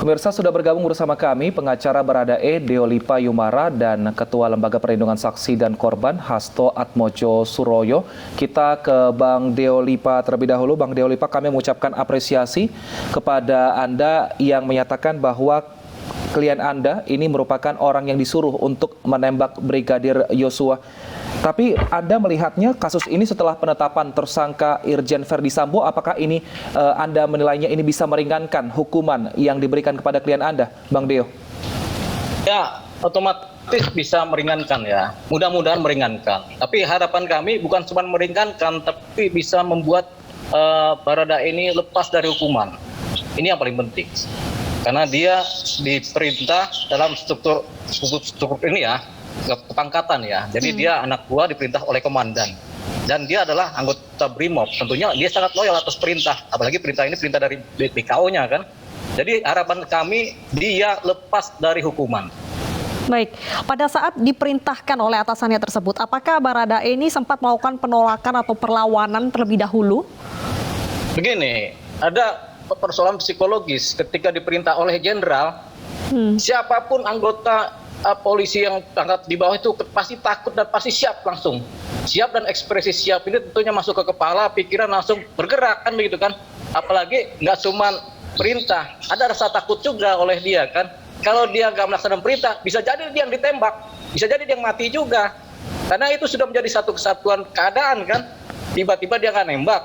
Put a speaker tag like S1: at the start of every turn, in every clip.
S1: Pemirsa sudah bergabung bersama kami pengacara Baradae Deolipa Yumara dan Ketua Lembaga Perlindungan Saksi dan Korban Hasto Atmojo Suroyo. Kita ke Bang Deolipa terlebih dahulu. Bang Deolipa, kami mengucapkan apresiasi kepada Anda yang menyatakan bahwa klien Anda ini merupakan orang yang disuruh untuk menembak Brigadir Yosua. Tapi Anda melihatnya kasus ini setelah penetapan tersangka Irjen Verdi Sambo, apakah ini Anda menilainya ini bisa meringankan hukuman yang diberikan kepada klien Anda, Bang Deo?
S2: Ya, otomatis bisa meringankan ya. Mudah-mudahan meringankan. Tapi harapan kami bukan cuma meringankan, tapi bisa membuat Barada ini lepas dari hukuman. Ini yang paling penting. Karena dia diperintah dalam struktur ini ya, kepangkatan ya. Jadi dia anak buah diperintah oleh komandan. Dan dia adalah anggota BRIMOB. Tentunya dia sangat loyal atas perintah. Apalagi perintah ini perintah dari BKO-nya kan. Jadi harapan kami dia lepas dari hukuman.
S3: Baik, pada saat diperintahkan oleh atasannya tersebut, apakah Baradae ini sempat melakukan penolakan atau perlawanan terlebih dahulu? Begini,
S2: ada persoalan psikologis ketika diperintah oleh jenderal, siapapun anggota polisi yang tangkap di bawah itu pasti takut dan pasti siap langsung. Siap dan ekspresi siap ini tentunya masuk ke kepala, pikiran langsung bergerak kan begitu kan. Apalagi nggak cuma perintah, ada rasa takut juga oleh dia kan. Kalau dia nggak melaksanakan perintah, bisa jadi dia yang ditembak, bisa jadi dia yang mati juga. Karena itu sudah menjadi satu kesatuan keadaan kan. Tiba-tiba dia nggak nembak.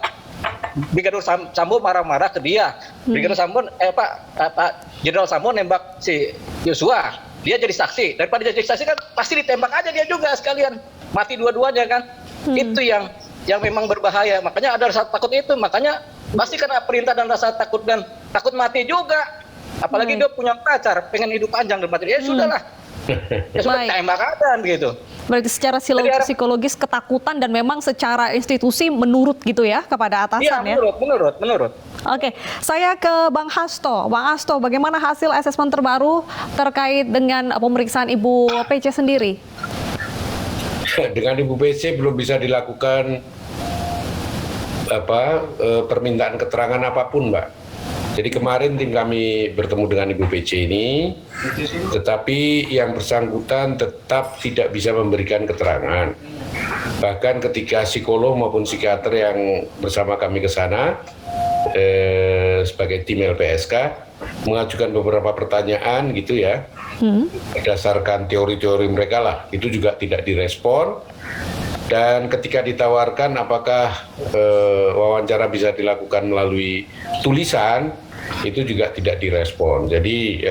S2: Brigadir Sambo marah-marah ke dia. Brigadir Sambo, Jenderal Sambo nembak si Yosua. Dia jadi saksi. Daripada jadi saksi kan pasti ditembak aja dia juga sekalian. Mati dua-duanya kan. Itu yang memang berbahaya. Makanya ada rasa takut itu. Makanya pasti kena perintah dan rasa takut dan takut mati juga. Apalagi dia punya pacar, pengen hidup panjang dan mati. Ya sudahlah. Ya sudah tembak aja gitu.
S3: Berarti secara psikologis ketakutan dan memang secara institusi menurut gitu ya kepada atasan ya?
S2: Iya, menurut.
S3: Oke, saya ke Bang Hasto. Bang Hasto, bagaimana hasil asesmen terbaru terkait dengan pemeriksaan Ibu PC sendiri?
S4: Dengan Ibu PC belum bisa dilakukan permintaan keterangan apapun, Mbak. Jadi kemarin tim kami bertemu dengan Ibu PC ini, tetapi yang bersangkutan tetap tidak bisa memberikan keterangan. Bahkan ketika psikolog maupun psikiater yang bersama kami ke sana, sebagai tim LPSK, mengajukan beberapa pertanyaan gitu ya, berdasarkan teori-teori mereka lah, itu juga tidak direspon. Dan ketika ditawarkan apakah wawancara bisa dilakukan melalui tulisan, itu juga tidak direspon. Jadi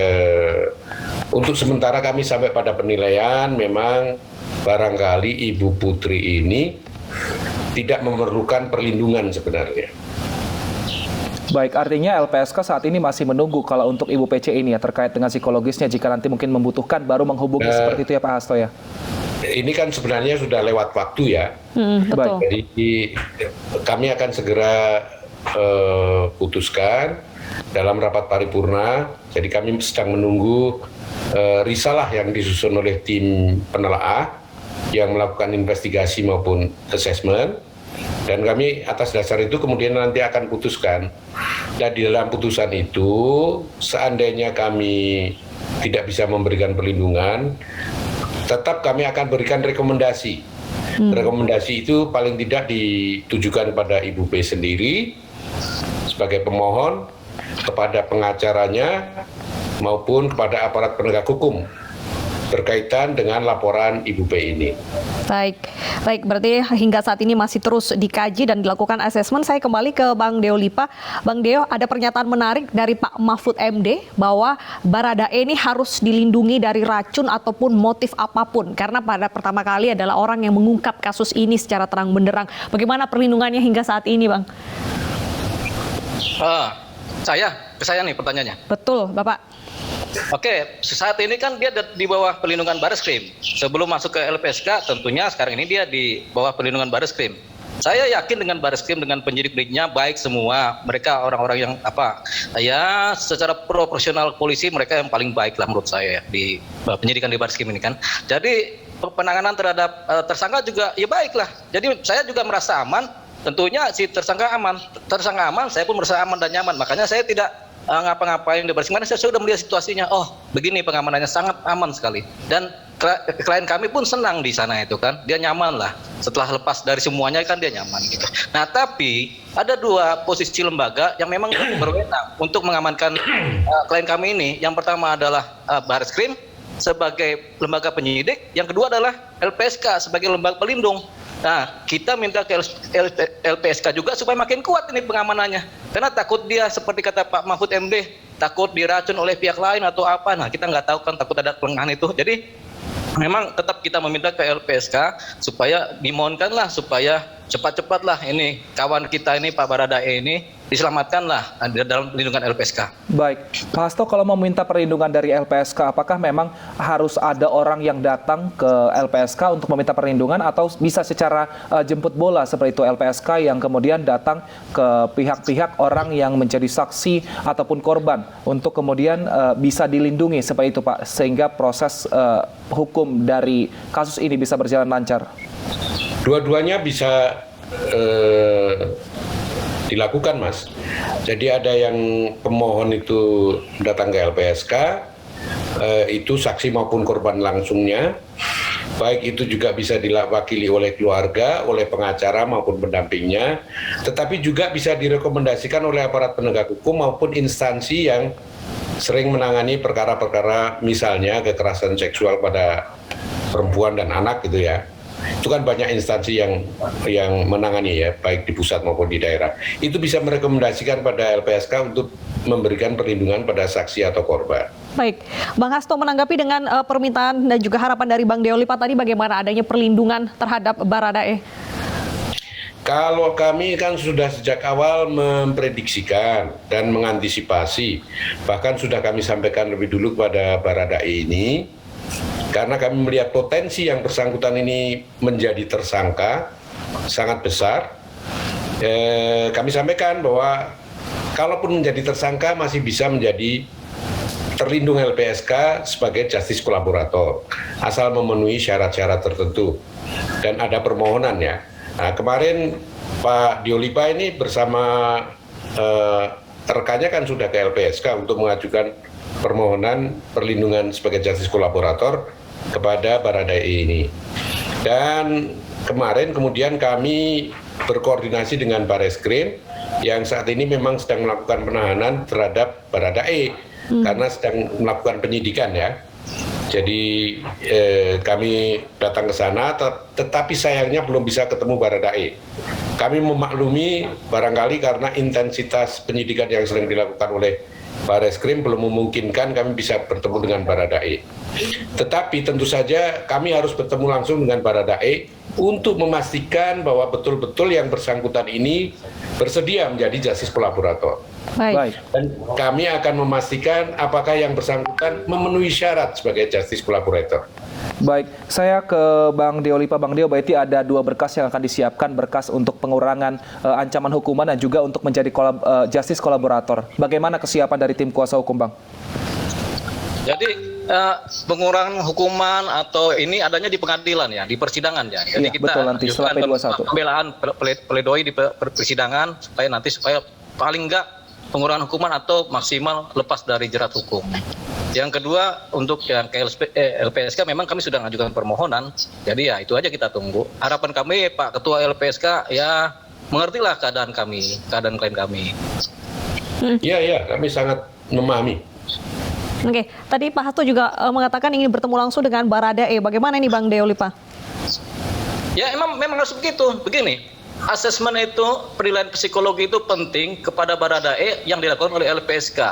S4: untuk sementara kami sampai pada penilaian memang barangkali Ibu Putri ini tidak memerlukan perlindungan sebenarnya.
S1: Baik, artinya LPSK saat ini masih menunggu kalau untuk Ibu PC ini ya terkait dengan psikologisnya, jika nanti mungkin membutuhkan baru menghubungi seperti itu ya Pak Hasto ya?
S4: Ini kan sebenarnya sudah lewat waktu ya.
S3: Betul.
S4: Jadi kami akan segera putuskan dalam rapat paripurna. Jadi kami sedang menunggu risalah yang disusun oleh tim penelaah yang melakukan investigasi maupun assessment. Dan kami atas dasar itu kemudian nanti akan putuskan. Dan di dalam putusan itu seandainya kami tidak bisa memberikan perlindungan, tetap kami akan berikan rekomendasi. Rekomendasi itu paling tidak ditujukan pada Ibu P sendiri sebagai pemohon, kepada pengacaranya maupun kepada aparat penegak hukum berkaitan dengan laporan Ibu P ini.
S3: Baik, berarti hingga saat ini masih terus dikaji dan dilakukan asesmen. Saya kembali ke Bang Deolipa. Bang Deo, ada pernyataan menarik dari Pak Mahfud MD bahwa Baradae ini harus dilindungi dari racun ataupun motif apapun karena pada pertama kali adalah orang yang mengungkap kasus ini secara terang benderang. Bagaimana perlindungannya hingga saat ini, Bang?
S2: Saya nih pertanyaannya.
S3: Betul, Bapak.
S2: Oke, saat ini kan dia di bawah perlindungan Bareskrim. Sebelum masuk ke LPSK, tentunya sekarang ini dia di bawah perlindungan Bareskrim. Saya yakin dengan Bareskrim, dengan penyidik-penyidiknya baik semua. Mereka orang-orang yang secara proporsional polisi mereka yang paling baik lah menurut saya ya, di penyidikan di Bareskrim ini kan. Jadi penanganan terhadap tersangka juga ya baiklah. Jadi saya juga merasa aman. Tentunya si tersangka aman, saya pun merasa aman dan nyaman. Makanya saya tidak ngapa-ngapain di baris krim. Saya sudah melihat situasinya. Oh, begini pengamanannya sangat aman sekali. Dan klien kami pun senang di sana itu kan. Dia nyaman lah. Setelah lepas dari semuanya kan dia nyaman gitu. Nah, tapi ada dua posisi lembaga yang memang berwenang untuk mengamankan klien kami ini. Yang pertama adalah baris krim sebagai lembaga penyidik, yang kedua adalah LPSK sebagai lembaga pelindung. Nah, kita minta ke LPSK juga supaya makin kuat ini pengamanannya. Karena takut dia seperti kata Pak Mahfud MD, takut diracun oleh pihak lain atau apa. Nah, kita nggak tahu kan, takut ada kelengahan itu. Jadi memang tetap kita meminta ke LPSK supaya dimohonkanlah supaya cepat-cepatlah ini kawan kita ini Pak Baradae ini diselamatkanlah dalam lindungan LPSK.
S1: Baik, Pak Hasto, kalau meminta perlindungan dari LPSK, apakah memang harus ada orang yang datang ke LPSK untuk meminta perlindungan atau bisa secara jemput bola seperti itu LPSK yang kemudian datang ke pihak-pihak orang yang menjadi saksi ataupun korban untuk kemudian bisa dilindungi seperti itu Pak, sehingga proses hukum dari kasus ini bisa berjalan lancar?
S4: Dua-duanya bisa dilakukan, Mas. Jadi ada yang pemohon itu datang ke LPSK, itu saksi maupun korban langsungnya, baik itu juga bisa diwakili oleh keluarga, oleh pengacara maupun pendampingnya, tetapi juga bisa direkomendasikan oleh aparat penegak hukum maupun instansi yang sering menangani perkara-perkara misalnya kekerasan seksual pada perempuan dan anak gitu ya. Itu kan banyak instansi yang menangani ya, baik di pusat maupun di daerah. Itu bisa merekomendasikan pada LPSK untuk memberikan perlindungan pada saksi atau korban.
S3: Baik, Bang Hasto, menanggapi dengan permintaan dan juga harapan dari Bang Deolipa tadi, bagaimana adanya perlindungan terhadap Baradae?
S4: Kalau kami kan sudah sejak awal memprediksikan dan mengantisipasi, bahkan sudah kami sampaikan lebih dulu kepada Baradae ini, karena kami melihat potensi yang bersangkutan ini menjadi tersangka sangat besar. Kami sampaikan bahwa kalaupun menjadi tersangka masih bisa menjadi terlindung LPSK sebagai justice kolaborator, asal memenuhi syarat-syarat tertentu dan ada permohonan ya. Nah, kemarin Pak Deolipa ini bersama rekannya kan sudah ke LPSK untuk mengajukan permohonan perlindungan sebagai justice kolaborator kepada Baradae ini. Dan kemarin kemudian kami berkoordinasi dengan Bareskrim yang saat ini memang sedang melakukan penahanan terhadap Baradae karena sedang melakukan penyidikan ya. Jadi kami datang ke sana, tetapi sayangnya belum bisa ketemu Baradae. Kami memaklumi barangkali karena intensitas penyidikan yang sering dilakukan oleh Bareskrim belum memungkinkan kami bisa bertemu dengan Baradae. Tetapi tentu saja kami harus bertemu langsung dengan Baradae untuk memastikan bahwa betul-betul yang bersangkutan ini bersedia menjadi justice kolaborator.
S3: Baik.
S4: Dan kami akan memastikan apakah yang bersangkutan memenuhi syarat sebagai justice kolaborator.
S1: Baik, saya ke Bang Deolipa. Bang Deo, berarti ada dua berkas yang akan disiapkan, berkas untuk pengurangan ancaman hukuman dan juga untuk menjadi justice kolaborator. Bagaimana kesiapan dari tim kuasa hukum, Bang?
S2: Jadi pengurangan hukuman atau ini adanya di pengadilan ya, di persidangan ya. Jadi
S1: iya,
S2: kita
S1: betul, nanti setelah P21.
S2: Pembelaan pledoi di persidangan supaya paling enggak pengurangan hukuman atau maksimal lepas dari jerat hukum. Yang kedua, untuk yang LPSK memang kami sudah mengajukan permohonan, jadi ya itu aja kita tunggu. Harapan kami Pak Ketua LPSK ya mengertilah keadaan klien kami.
S4: Iya, kami sangat memahami.
S3: Oke, tadi Pak Hasto juga mengatakan ingin bertemu langsung dengan Baradae. Bagaimana ini Bang Deolipa?
S2: Ya memang harus begitu. Begini, asesmen itu, penilaian psikologi itu penting kepada Baradae yang dilakukan oleh LPSK.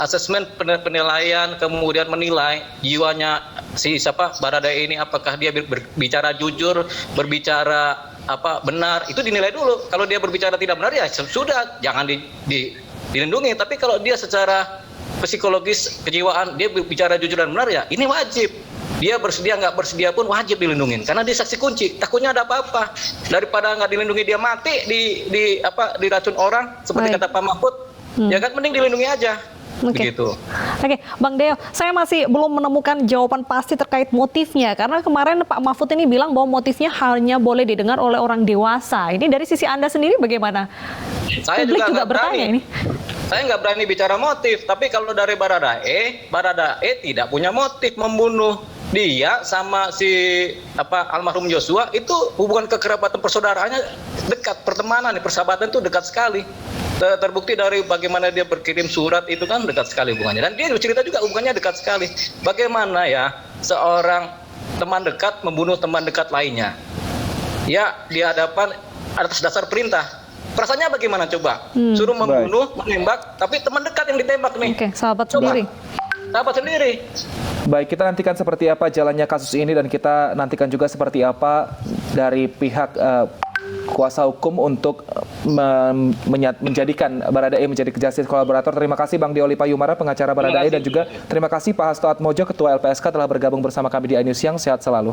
S2: Asesmen penilaian kemudian menilai jiwanya si Baradae ini, apakah dia berbicara jujur, berbicara benar, itu dinilai dulu. Kalau dia berbicara tidak benar ya sudah, jangan dilindungi. Tapi kalau dia secara psikologis kejiwaan dia bicara jujur dan benar ya ini wajib. Dia bersedia nggak bersedia pun wajib dilindungi karena dia saksi kunci. Takutnya ada apa-apa, daripada nggak dilindungi dia mati diracun orang seperti kata Pak Mahfud. Ya kan mending dilindungi aja. Begitu.
S3: Oke, Bang Deo, saya masih belum menemukan jawaban pasti terkait motifnya karena kemarin Pak Mahfud ini bilang bahwa motifnya hanya boleh didengar oleh orang dewasa. Ini dari sisi Anda sendiri bagaimana?
S2: Saya
S3: Publik juga
S2: nggak
S3: bertanya
S2: berani.
S3: ini.
S2: Saya nggak berani bicara motif, tapi kalau dari Baradae tidak punya motif membunuh. Dia sama si almarhum Joshua itu hubungan kekerabatan persaudaraannya dekat, pertemanan, persahabatan itu dekat sekali. Terbukti dari bagaimana dia berkirim surat itu kan dekat sekali hubungannya. Dan dia cerita juga hubungannya dekat sekali. Bagaimana ya seorang teman dekat membunuh teman dekat lainnya? Ya di hadapan atas dasar perintah. Perasaannya bagaimana coba? Suruh membunuh, menembak, tapi teman dekat yang ditembak nih.
S3: Oke, sahabat
S2: Coba.
S3: sendiri.
S2: Sahabat sendiri.
S1: Baik, kita nantikan seperti apa jalannya kasus ini dan kita nantikan juga seperti apa dari pihak kuasa hukum untuk menjadikan Baradae menjadi justice kolaborator. Terima kasih Bang Deolipa Yumara, pengacara Baradae, dan juga terima kasih Pak Hasto Atmojo, Ketua LPSK telah bergabung bersama kami di iNews Siang. Sehat selalu.